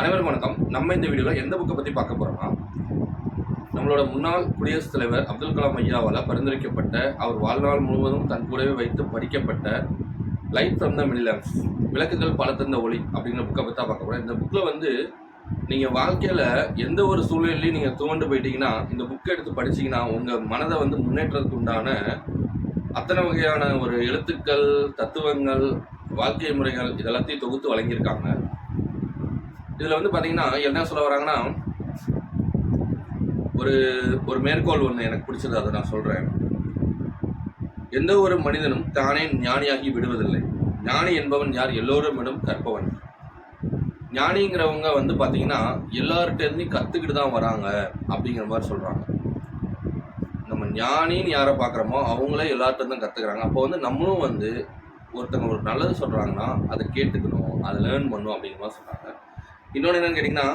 அனைவருக்கும் வணக்கம். நம்ம இந்த வீடியோவில் எந்த புக்கை பற்றி பார்க்க போகிறோம்னா, நம்மளோட முன்னாள் குடியரசுத் தலைவர் அப்துல் கலாம் ஐயாவால் பரிந்துரைக்கப்பட்ட, அவர் வாழ்நாள் முழுவதும் தன் கூடவே வைத்து படிக்கப்பட்ட லைட் ஃப்ரம் த மில்லன்ஸ், விளக்குகள் பல தந்த ஒளி அப்படிங்கிற புக்கை பற்றி தான் பார்க்க போகிறோம். இந்த புக்கில் வந்து நீங்கள் வாழ்க்கையில் எந்த ஒரு சூழ்நிலையிலையும் நீங்கள் துவண்டு போயிட்டீங்கன்னா, இந்த புக்கை எடுத்து படிச்சிங்கன்னா உங்கள் மனதை வந்து முன்னேற்றத்துக்கு உண்டான அத்தனை வகையான ஒரு எழுத்துக்கள், தத்துவங்கள், வாழ்க்கை முறைகள் இதெல்லாத்தையும் தொகுத்து வழங்கியிருக்காங்க. இதில் வந்து பார்த்தீங்கன்னா என்ன சொல்ல வராங்கன்னா, ஒரு மேற்கோள் ஒன்று எனக்கு பிடிச்சது, அதை நான் சொல்கிறேன். எந்த ஒரு மனிதனும் தானே ஞானியாகி விடுவதில்லை. ஞானி என்பவன் யார்? எல்லோருமிடம் கற்பவன். ஞானிங்கிறவங்க வந்து பார்த்தீங்கன்னா எல்லார்கிட்டேருந்தையும் கற்றுக்கிட்டு தான் வராங்க அப்படிங்கிற மாதிரி சொல்கிறாங்க. நம்ம ஞானின்னு யாரை பார்க்குறோமோ அவங்களே எல்லார்கிட்ட தான் கற்றுக்குறாங்க. அப்போ வந்து நம்மளும் வந்து ஒருத்தவங்க ஒரு நல்லது சொல்கிறாங்கன்னா அதை கேட்டுக்கணும், அதை லேர்ன் பண்ணணும் அப்படிங்கிற மாதிரி சொல்கிறாங்க. இன்னொன்று என்னன்னு கேட்டிங்கன்னா,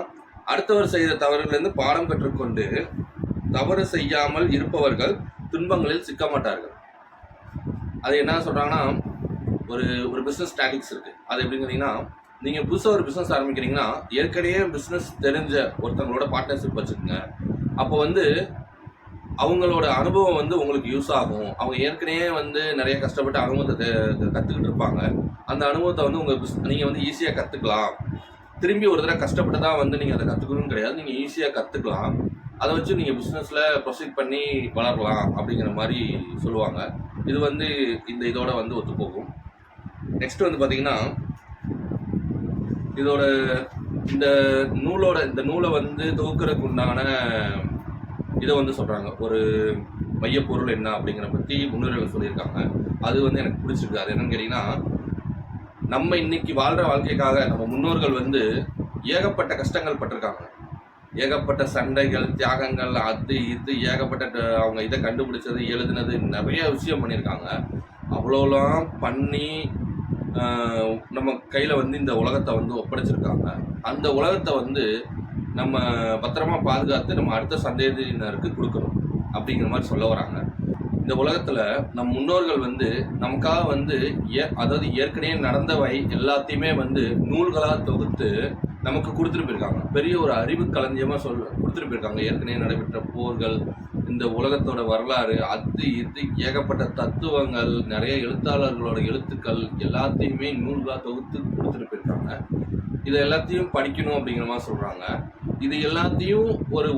அடுத்தவர் செய்த தவறுலேருந்து பாடம் கற்றுக்கொண்டு தவறு செய்யாமல் இருப்பவர்கள் துன்பங்களில் சிக்க மாட்டார்கள். அது என்ன சொல்கிறாங்கன்னா, ஒரு பிஸ்னஸ் ஸ்டாட்டிக்ஸ் இருக்குது. அது எப்படின்னு கேட்டிங்கன்னா, நீங்கள் புதுசாக ஒரு பிஸ்னஸ் ஆரம்பிக்கிறீங்கன்னா ஏற்கனவே பிஸ்னஸ் தெரிஞ்ச ஒருத்தவங்களோட பார்ட்னர்ஷிப் வச்சுக்கோங்க. அப்போ வந்து அவங்களோட அனுபவம் வந்து உங்களுக்கு யூஸ் ஆகும். அவங்க ஏற்கனவே வந்து நிறைய கஷ்டப்பட்டு அனுபவத்தை கற்றுக்கிட்டு இருப்பாங்க. அந்த அனுபவத்தை வந்து நீங்கள் வந்து ஈஸியாக கற்றுக்கலாம். திரும்பி ஒரு தடவை கஷ்டப்பட்டு தான் வந்து நீங்கள் அதை கற்றுக்கணும்னு கிடையாது. நீங்கள் ஈஸியாக கற்றுக்கலாம். அதை வச்சு நீங்கள் பிஸ்னஸில் ப்ரொசீட் பண்ணி வளரலாம் அப்படிங்கிற மாதிரி சொல்லுவாங்க. இது வந்து இதோட வந்து ஒத்துப்போகும். நெக்ஸ்ட் வந்து பார்த்தீங்கன்னா, இதோட இந்த நூலை வந்து தொகுக்கிறதுக்கு உண்டான இதை வந்து சொல்கிறாங்க. ஒரு மையப்பொருள் என்ன அப்படிங்கிற பற்றி முன்னுரைகள் சொல்லியிருக்காங்க. அது வந்து எனக்கு பிடிச்சிருக்கு. அது என்னன்னு கேட்டிங்கன்னா, நம்ம இன்னைக்கு வாழ்கிற வாழ்க்கைக்காக நம்ம முன்னோர்கள் வந்து ஏகப்பட்ட கஷ்டங்கள் பட்டிருக்காங்க. ஏகப்பட்ட சண்டைகள், தியாகங்கள், அது இது ஏகப்பட்ட அவங்க இதை கண்டுபிடிச்சது, எழுதுனது, நிறைய விஷயம் பண்ணியிருக்காங்க. அவ்வளோலாம் பண்ணி நம்ம கையில் வந்து இந்த உலகத்தை வந்து ஒப்படைச்சிருக்காங்க. அந்த உலகத்தை வந்து நம்ம பத்திரமா பாதுகாத்து நம்ம அடுத்த சந்ததியினருக்கு கொடுக்கணும் அப்படிங்கிற மாதிரி சொல்ல வராங்க. இந்த உலகத்தில் நம் முன்னோர்கள் வந்து நமக்காக வந்து அதாவது ஏற்கனவே நடந்தவை எல்லாத்தையுமே வந்து நூல்களாக தொகுத்து நமக்கு கொடுத்துட்டு போயிருக்காங்க. பெரிய ஒரு அறிவு களஞ்சியமாக கொடுத்துட்டு போயிருக்காங்க. ஏற்கனவே நடைபெற்ற போர்கள், இந்த உலகத்தோட வரலாறு, அது இது ஏகப்பட்ட தத்துவங்கள், நிறைய எழுத்தாளர்களோட எழுத்துக்கள் எல்லாத்தையுமே நூல்களாக தொகுத்து கொடுத்துட்டு போயிருக்காங்க. இதை எல்லாத்தையும் படிக்கணும் அப்படிங்கிற மாதிரி சொல்கிறாங்க. இது எல்லாத்தையும்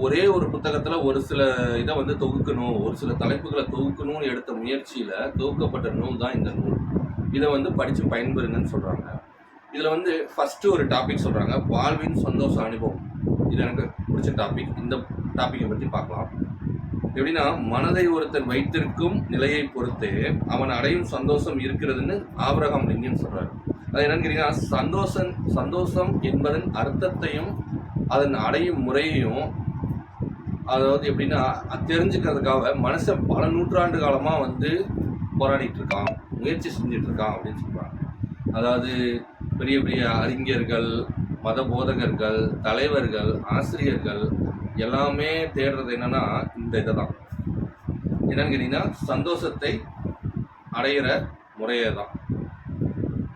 ஒரே ஒரு புத்தகத்தில் ஒரு சில இதை வந்து தொகுக்கணும், ஒரு சில தலைப்புகளை தொகுக்கணும்னு எடுத்த முயற்சியில் தொகுக்கப்பட்ட நூல் தான் இந்த நூல். இதை வந்து படித்து பயன்பெறுங்கன்னு சொல்கிறாங்க. இதில் வந்து ஃபஸ்ட்டு ஒரு டாபிக் சொல்கிறாங்க, வாழ்வின் சந்தோஷ அனுபவம். இது எனக்கு பிடிச்ச டாபிக். இந்த டாப்பிக்கை பற்றி பார்க்கலாம். எப்படின்னா, மனதை ஒருத்தன் வைத்திருக்கும் நிலையை பொறுத்து அவன் அடையும் சந்தோஷம் இருக்கிறதுன்னு ஆபிரகாம் லிங்கன் சொல்கிறார். அது என்னன்னு கேட்டிங்கன்னா, சந்தோஷம் என்பதன் அர்த்தத்தையும் அதன் அடையும் முறையையும், அதாவது எப்படின்னா தெரிஞ்சுக்கிறதுக்காக மனுஷன் பல நூற்றாண்டு காலமாக வந்து போராடிட்டு இருக்கான், முயற்சி செஞ்சுட்டு இருக்கான் அப்படின்னு சொல்கிறாங்க. அதாவது பெரிய பெரிய அறிஞர்கள், மத போதகர்கள், தலைவர்கள், ஆசிரியர்கள் எல்லாமே தேடுறது என்னன்னா இந்த இதை தான். என்னன்னு கேட்டிங்கன்னா, சந்தோஷத்தை அடையிற முறையே தான்.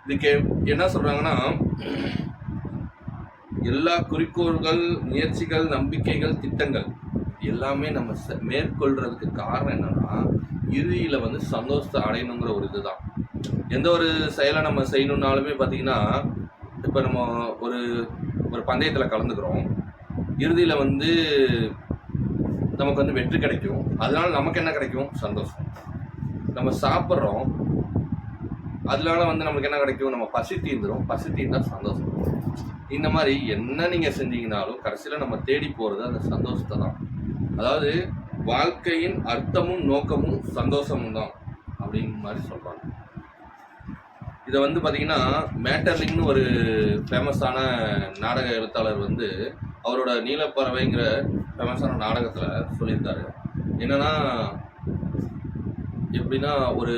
இதுக்கு என்ன சொல்கிறாங்கன்னா, எல்லா குறிக்கோள்கள், முயற்சிகள், நம்பிக்கைகள், திட்டங்கள் எல்லாமே நம்ம மேற்கொள்றதுக்கு காரணம் என்னன்னா, இறுதியில் வந்து சந்தோஷத்தை அடையணுங்கிற ஒரு இதுதான். எந்த ஒரு செயலை நம்ம செய்யணுன்னாலுமே பார்த்தீங்கன்னா, இப்போ நம்ம ஒரு பந்தயத்தில் கலந்துக்கிறோம், இறுதியில் வந்து நமக்கு வந்து வெற்றி கிடைக்கும். அதனால நமக்கு என்ன கிடைக்கும்? சந்தோஷம். நம்ம சாப்பிட்றோம், அதனால வந்து நமக்கு என்ன கிடைக்கும்? நம்ம பசி தீர்ந்துடும். பசி தீர்ந்தால் சந்தோஷம். இந்த மாதிரி என்ன நீங்கள் செஞ்சீங்கனாலும் கடைசியில் நம்ம தேடி போகிறது அந்த சந்தோஷத்தை தான். அதாவது வாழ்க்கையின் அர்த்தமும் நோக்கமும் சந்தோஷமும் தான் அப்படிங்கிற மாதிரி சொல்கிறாங்க. இதை வந்து பார்த்தீங்கன்னா, மேட்டர்லிங்னு ஒரு ஃபேமஸான நாடக எழுத்தாளர் வந்து அவரோட நீலப்பறவைங்கிற ஃபேமஸான நாடகத்தில் சொல்லியிருக்காரு. என்னென்னா, எப்படின்னா, ஒரு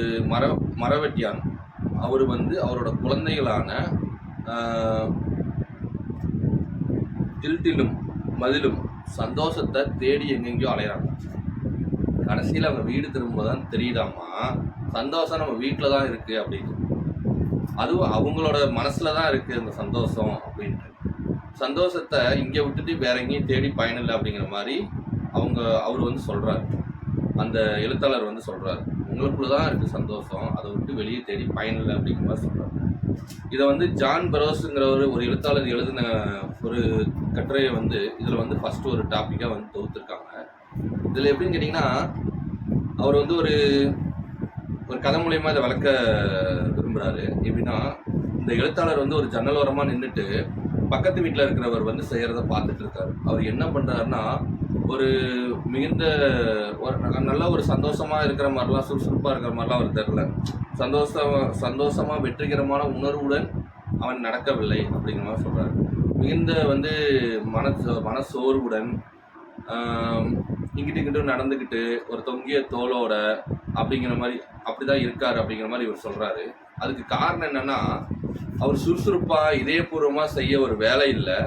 மரவெட்டியான் அவர் வந்து அவரோட குழந்தைகளான தில்திலும் மதிலும் சந்தோஷத்தை தேடி எங்கெங்கேயோ அலையிறாங்க. கடைசியில் அவங்க வீடு திரும்பதான் தெரியுதாமா சந்தோஷம் நம்ம வீட்டில் தான் இருக்குது அப்படின்னு. அதுவும் அவங்களோட மனசில் தான் இருக்குது அந்த சந்தோஷம் அப்படின்ட்டு. சந்தோஷத்தை இங்கே விட்டுட்டு வேற எங்கேயும் தேடி பயன் இல்லை அப்படிங்கிற மாதிரி அவர் வந்து சொல்றாரு. அந்த எழுத்தாளர் வந்து சொல்றாரு, உங்களுக்குள்ள தான் இருக்கு சந்தோஷம், அதை விட்டு வெளியே தேடி பயன் இல்லை அப்படிங்கிற மாதிரி சொல்றாரு. இதை வந்து ஜான் பரோஸுங்கிறவர் ஒரு எழுத்தாளர் எழுதின ஒரு கட்டுரையை வந்து இதில் வந்து ஃபர்ஸ்ட் ஒரு டாப்பிக்காக வந்து தொகுத்துருக்காங்க. இதில் எப்படின்னு கேட்டிங்கன்னா, அவர் வந்து ஒரு கதை மூலியமாக இதை வளர்க்க விரும்புகிறாரு. எப்படின்னா, இந்த எழுத்தாளர் வந்து ஒரு ஜன்னல் ஓரமாக நின்றுட்டு பக்கத்து வீட்டில் இருக்கிறவர் வந்து செய்கிறத பார்த்துட்டு இருக்காரு. அவர் என்ன பண்ணுறாருன்னா, ஒரு மிகுந்த ஒரு நல்ல ஒரு சந்தோஷமாக இருக்கிற மாதிரிலாம், சுறுசுறுப்பாக இருக்கிற மாதிரிலாம் அவர் தெரில. சந்தோஷமாக வெற்றிகரமான உணர்வுடன் அவன் நடக்கவில்லை அப்படிங்கிற மாதிரி சொல்கிறார். மிகுந்த வந்து மனசோர்வுடன் இங்கிட்டு இங்கிட்டும் நடந்துக்கிட்டு ஒரு தொங்கிய தோளோட அப்படிங்கிற மாதிரி அப்படிதான் இருக்காரு அப்படிங்கிற மாதிரி இவர் சொல்கிறாரு. அதுக்கு காரணம் என்னன்னா, அவர் சுறுசுறுப்பாக இதயபூர்வமாக செய்ய ஒரு வேலை இல்லை,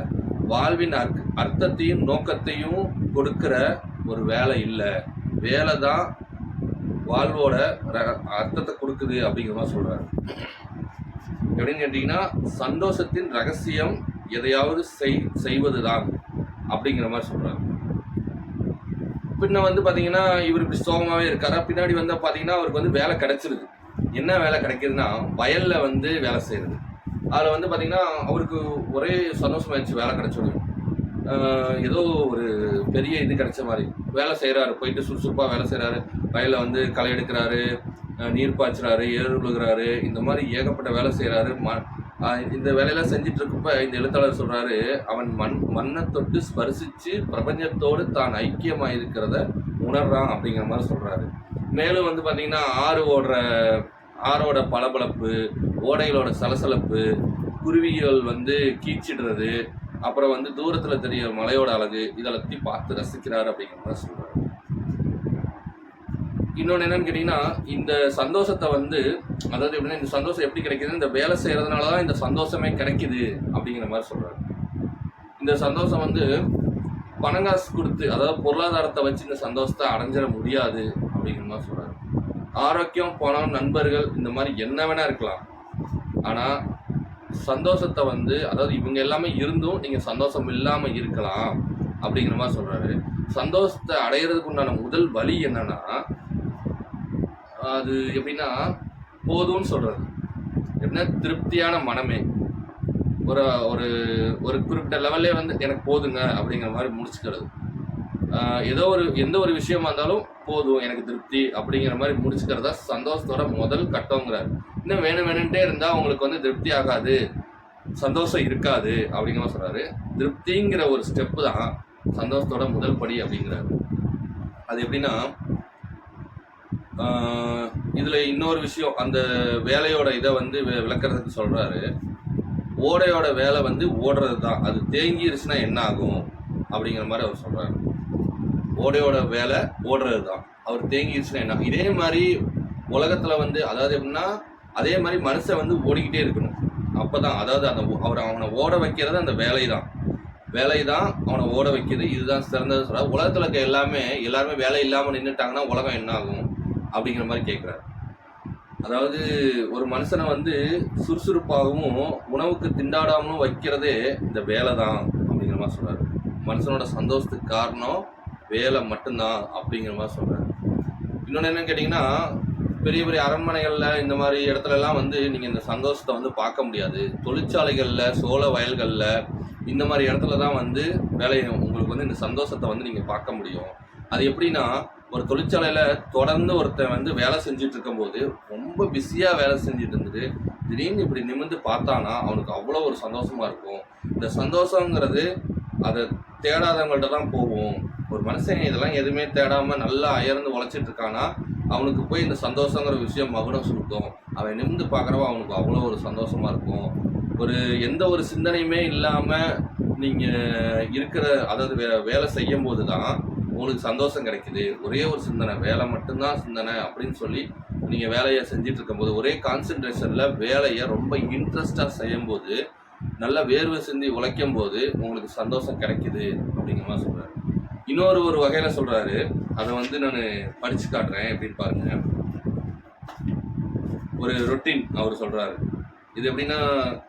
வாழ்வின் அர்த்தத்தையும் நோக்கத்தையும் கொடுக்கிற ஒரு வேலை இல்லை, வேலை தான் வாழ்வோட அர்த்தத்தை கொடுக்குது அப்படிங்கிற மாதிரி சொல்றாரு. எப்படின்னு கேட்டீங்கன்னா, சந்தோஷத்தின் ரகசியம் எதையாவது செய்வதுதான் அப்படிங்கிற மாதிரி சொல்றாரு. பின்ன வந்து பாத்தீங்கன்னா, இவர் இப்படி சோகமாவே இருக்காரா, பின்னாடி வந்து பாத்தீங்கன்னா அவருக்கு வந்து வேலை கிடைச்சிருது. என்ன வேலை கிடைக்குதுன்னா, வயல்ல வந்து வேலை செய்யறது. அதில் வந்து பார்த்தீங்கன்னா அவருக்கு ஒரே சந்தோஷமாயிடுச்சு, வேலை கிடைச்சோன்னு. ஏதோ ஒரு பெரிய இது கிடைச்ச மாதிரி வேலை செய்கிறாரு, போயிட்டு சுறுசுறுப்பாக வேலை செய்கிறாரு, வயலில் வந்து களை எடுக்கிறாரு, நீர் பாய்ச்சுறாரு, ஏறு விழுகிறாரு, இந்த மாதிரி ஏகப்பட்ட வேலை செய்கிறாரு. இந்த வேலையெல்லாம் செஞ்சுட்டு இருக்கப்ப இந்த எழுத்தாளர் சொல்கிறாரு, அவன் மண்ணை தொட்டு ஸ்பரிசித்து பிரபஞ்சத்தோடு தான் ஐக்கியமாக இருக்கிறத உணர்றான் அப்படிங்கிற மாதிரி சொல்கிறாரு. மேலும் வந்து பார்த்திங்கன்னா, ஆறோட பளபளப்பு, ஓடைகளோட சலசலப்பு, குருவிகள் வந்து கீச்சிடுறது, அப்புறம் வந்து தூரத்தில் தெரிய மலையோட அழகு, இதெல்லாத்தையும் பார்த்து ரசிக்கிறார் அப்படிங்கிற மாதிரி சொல்கிறார். இன்னொன்று என்னன்னு கேட்டிங்கன்னா, இந்த சந்தோஷத்தை வந்து, அதாவது எப்படின்னா, இந்த சந்தோஷம் எப்படி கிடைக்குது, இந்த வேலை செய்கிறதுனால தான் இந்த சந்தோஷமே கிடைக்குது அப்படிங்கிற மாதிரி சொல்கிறார். இந்த சந்தோஷம் வந்து பணங்காசு கொடுத்து, அதாவது பொருளாதாரத்தை வச்சு இந்த சந்தோஷத்தை அடைஞ்சிட முடியாது அப்படிங்கிற மாதிரி சொல்கிறார். ஆரோக்கியம், பணம், நண்பர்கள், இந்த மாதிரி என்ன வேணா இருக்கலாம், ஆனால் சந்தோஷத்தை வந்து, அதாவது இவங்க எல்லாமே இருந்தும் நீங்கள் சந்தோஷம் இல்லாமல் இருக்கலாம் அப்படிங்கிற மாதிரி சொல்கிறாரு. சந்தோஷத்தை அடையிறதுக்கு உண்டான முதல் வழி என்னன்னா, அது எப்படின்னா போதும்னு சொல்கிறது. எப்படின்னா திருப்தியான மனமே, ஒரு ஒரு ஒரு குறிப்பிட்ட லெவல்லே வந்து எனக்கு போதுங்க அப்படிங்கிற மாதிரி முடிச்சுக்கிறது. எந்த ஒரு விஷயமா இருந்தாலும் போதும், எனக்கு திருப்தி அப்படிங்கிற மாதிரி முடிச்சுக்கிறதா சந்தோஷத்தோட முதல் கட்டங்கிறார். இன்னும் வேணும்ட்டே இருந்தால் உங்களுக்கு வந்து திருப்தி ஆகாது, சந்தோஷம் இருக்காது அப்படிங்கிற மாதிரி சொல்கிறாரு. திருப்திங்கிற ஒரு ஸ்டெப்பு தான் சந்தோஷத்தோட முதல் படி அப்படிங்கிறாரு. அது எப்படின்னா, இதில் இன்னொரு விஷயம், அந்த வேலையோட இதை வந்து விளக்குறதுக்கு சொல்கிறாரு. ஓடையோட வேலை வந்து ஓடுறது தான், அது தேங்கிருச்சுன்னா என்ன ஆகும் அப்படிங்கிற மாதிரி அவர் சொல்கிறாரு. ஓடையோட வேலை ஓடுறது தான், அவர் தேங்கிருச்சுன்னா என்ன. இதே மாதிரி உலகத்தில் வந்து, அதாவது எப்படின்னா, அதே மாதிரி மனுஷன் வந்து ஓடிக்கிட்டே இருக்கணும். அப்போ தான், அதாவது அவனை ஓட வைக்கிறது அந்த வேலை தான் அவனை ஓட வைக்கிறது. இதுதான் சிறந்தது சொல்கிறார். உலகத்தில் இருக்க எல்லாருமே வேலை இல்லாமல் நின்றுட்டாங்கன்னா உலகம் என்ன ஆகும் அப்படிங்கிற மாதிரி கேட்குறாரு. அதாவது ஒரு மனுஷனை வந்து சுறுசுறுப்பாகவும் உணவுக்கு திண்டாடாமலும் வைக்கிறதே இந்த வேலை தான் அப்படிங்கிற மாதிரி சொல்கிறாரு. மனுஷனோட சந்தோஷத்துக்கு காரணம் வேலை மட்டும்தான் அப்படிங்கிற மாதிரி சொல்கிறாரு. இன்னொன்று என்னன்னு கேட்டிங்கன்னா, பெரிய பெரிய அரண்மனைகளில் இந்த மாதிரி இடத்துலலாம் வந்து நீங்கள் இந்த சந்தோஷத்தை வந்து பார்க்க முடியாது. தொழிற்சாலைகளில், சோள வயல்களில், இந்த மாதிரி இடத்துல தான் வந்து உங்களுக்கு வந்து இந்த சந்தோஷத்தை வந்து நீங்கள் பார்க்க முடியும். அது எப்படின்னா, ஒரு தொழிற்சாலையில் தொடர்ந்து ஒருத்தன் வந்து வேலை செஞ்சுட்டு இருக்கும்போது, ரொம்ப பிஸியாக வேலை செஞ்சுட்டு இருந்துட்டு திடீர்னு இப்படி நிமிர்ந்து பார்த்தானா அவனுக்கு அவ்வளோ ஒரு சந்தோஷமாக இருக்கும். இந்த சந்தோஷங்கிறது அதை தேடாதவங்கள்ட்ட தான் போகும். ஒரு மனுஷன் இதெல்லாம் எதுவுமே தேடாமல் நல்லா அயர்ந்து உழைச்சிட்டு இருக்கானா அவனுக்கு போய் இந்த சந்தோஷங்கிற விஷயம் மகுடம் சுட்டும். அவன் நிமிர்ந்து பார்க்குறவன் அவனுக்கு அவ்வளோ ஒரு சந்தோஷமாக இருக்கும். எந்த ஒரு சிந்தனையுமே இல்லாமல் நீங்கள் இருக்கிற, அதாவது வேலை செய்யும் போது தான் உங்களுக்கு சந்தோஷம் கிடைக்குது. ஒரே ஒரு சிந்தனை, வேலை மட்டும்தான் சிந்தனை அப்படின்னு சொல்லி நீங்கள் வேலையை செஞ்சுட்டு இருக்கும்போது, ஒரே கான்சென்ட்ரேஷனில் வேலையை ரொம்ப இன்ட்ரெஸ்டாக செய்யும்போது, நல்லா வேர்வை சிந்தி உழைக்கும் போது உங்களுக்கு சந்தோஷம் கிடைக்குது அப்படிங்கிற மாதிரி சொல்கிறாரு. இன்னொரு வகையில் சொல்கிறாரு, அதை வந்து நான் படித்து காட்டுறேன் எப்படின்னு பாருங்கள். ஒரு ரொட்டீன் அவர் சொல்கிறாரு. இது எப்படின்னா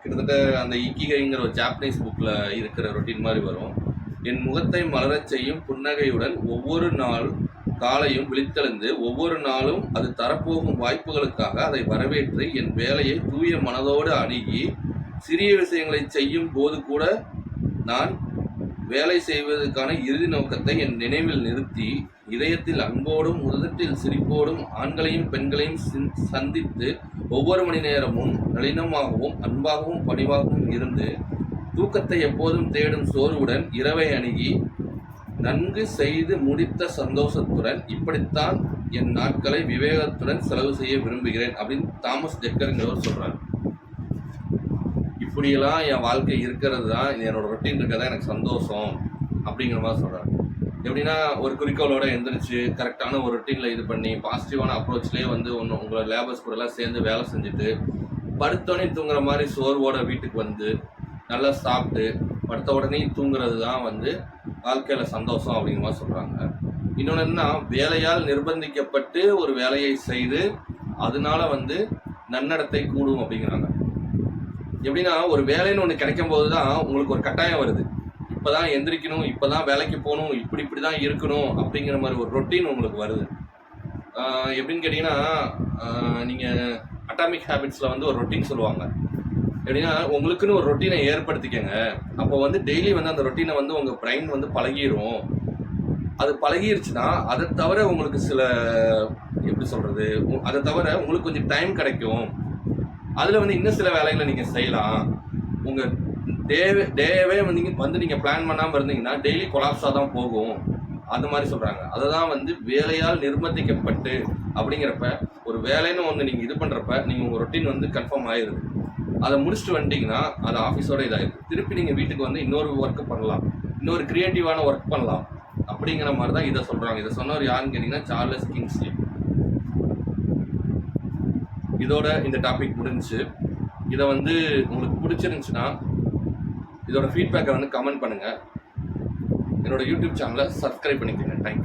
கிட்டத்தட்ட அந்த இக்கிகைங்கிற ஒரு ஜாப்பனீஸ் புக்கில் இருக்கிற ரொட்டீன் மாதிரி வரும். என் முகத்தை மலரச் செய்யும் புன்னகையுடன் ஒவ்வொரு நாள் காலையும் விழித்தெழுந்து ஒவ்வொரு நாளும் அது தரப்போகும் வாய்ப்புகளுக்காக அதை வரவேற்று என் வேலையை தூய மனதோடு அணுகி சிறிய விஷயங்களை செய்யும் போது கூட நான் வேலை செய்வதற்கான இறுதி நோக்கத்தை என் நினைவில் நிறுத்தி இதயத்தில் அன்போடும் உதட்டில் சிரிப்போடும் ஆண்களையும் பெண்களையும் சந்தித்து ஒவ்வொரு மணி நேரமும் நளினமாகவும் அன்பாகவும் பணிவாகவும் இருந்து தூக்கத்தை எப்போதும் தேடும் சோர்வுடன் இரவை அணுகி நன்கு செய்து முடித்த சந்தோஷத்துடன் இப்படித்தான் என் நாட்களை விவேகத்துடன் செலவு செய்ய விரும்புகிறேன் அப்படின்னு தாமஸ் ஜெக்கருங்கிறவர் சொல்றாரு. இப்படியெல்லாம் என் வாழ்க்கை இருக்கிறது தான், என்னோட ரொட்டீன் இருக்கிறதா எனக்கு சந்தோஷம் அப்படிங்கிற மாதிரி சொல்றாரு. எப்படின்னா ஒரு குறிக்கோளோட எந்திரிச்சு கரெக்டான ஒரு ரொட்டீனில் இது பண்ணி பாசிட்டிவான அப்ரோச்லேயே வந்து ஒன்று உங்களை லேபர்ஸ் கூடலாம் சேர்ந்து வேலை செஞ்சுட்டு படுத்தோடனே தூங்குற மாதிரி சோர்வோட வீட்டுக்கு வந்து நல்லா சாப்பிட்டு படுத்த உடனே தூங்குறது தான் வந்து வாழ்க்கையில் சந்தோஷம் அப்படிங்கிற மாதிரி சொல்கிறாங்க. இன்னொன்று என்னன்னா, வேலையால் நிர்பந்திக்கப்பட்டு ஒரு வேலையை செய்து அதனால வந்து நன்னடத்தை கூடும் அப்படிங்கிறாங்க. எப்படின்னா ஒரு வேலைன்னு ஒன்று கிடைக்கும் போது தான் உங்களுக்கு ஒரு கட்டாயம் வருது. இப்போ தான் எந்திரிக்கணும், இப்போ தான் வேலைக்கு போகணும், இப்படி தான் இருக்கணும் அப்படிங்கிற மாதிரி ஒரு ரொட்டீன் உங்களுக்கு வருது. எப்படின்னு கேட்டிங்கன்னா, நீங்கள் அட்டாமிக் ஹேபிட்ஸில் வந்து ஒரு ரொட்டீன் சொல்லுவாங்க. எப்படின்னா உங்களுக்குன்னு ஒரு ரொட்டீனை ஏற்படுத்திக்கங்க. அப்போ வந்து டெய்லி வந்து அந்த ரொட்டீனை வந்து உங்கள் பிரைன் வந்து பழகிடும். அது பழகிருச்சுன்னா அதை தவிர உங்களுக்கு சில எப்படி சொல்கிறது, அதை தவிர உங்களுக்கு கொஞ்சம் டைம் கிடைக்கும். அதில் வந்து இன்னும் சில வேலைகளை நீங்கள் செய்யலாம். உங்கள் டேவே வந்து நீங்கள் பிளான் பண்ணாமல் இருந்தீங்கன்னா டெய்லி கொலாப்ஸாக தான் போகும். அந்த மாதிரி சொல்கிறாங்க. அதை தான் வந்து வேலையால் நிர்பந்திக்கப்பட்டு அப்படிங்கிறப்ப ஒரு வேலைன்னு ஒன்று நீங்கள் இது பண்ணுறப்ப நீங்கள் உங்கள் ரொட்டீன் வந்து கன்ஃபார்ம் ஆயிடுது. அதை முடிச்சுட்டு வந்துட்டிங்கன்னா அது ஆஃபீஸோட இதாகிடும். திருப்பி நீங்கள் வீட்டுக்கு வந்து இன்னொரு ஒர்க்கு பண்ணலாம், இன்னொரு க்ரியேட்டிவான ஒர்க் பண்ணலாம் அப்படிங்கிற மாதிரி தான் இதை சொல்கிறாங்க. இதை சொன்னவர் யாருன்னு கேட்டிங்கன்னா சார்லஸ் கிங்ஸ்லி. இதோட இந்த டாபிக் முடிஞ்சு. இதை வந்து உங்களுக்கு பிடிச்சிருந்துச்சுன்னா இதோட ஃபீட்பேக்கை வந்து கமெண்ட் பண்ணுங்கள். என்னோட யூடியூப் சேனலை சப்ஸ்கிரைப் பண்ணிக்கோங்க. தேங்க்யூ.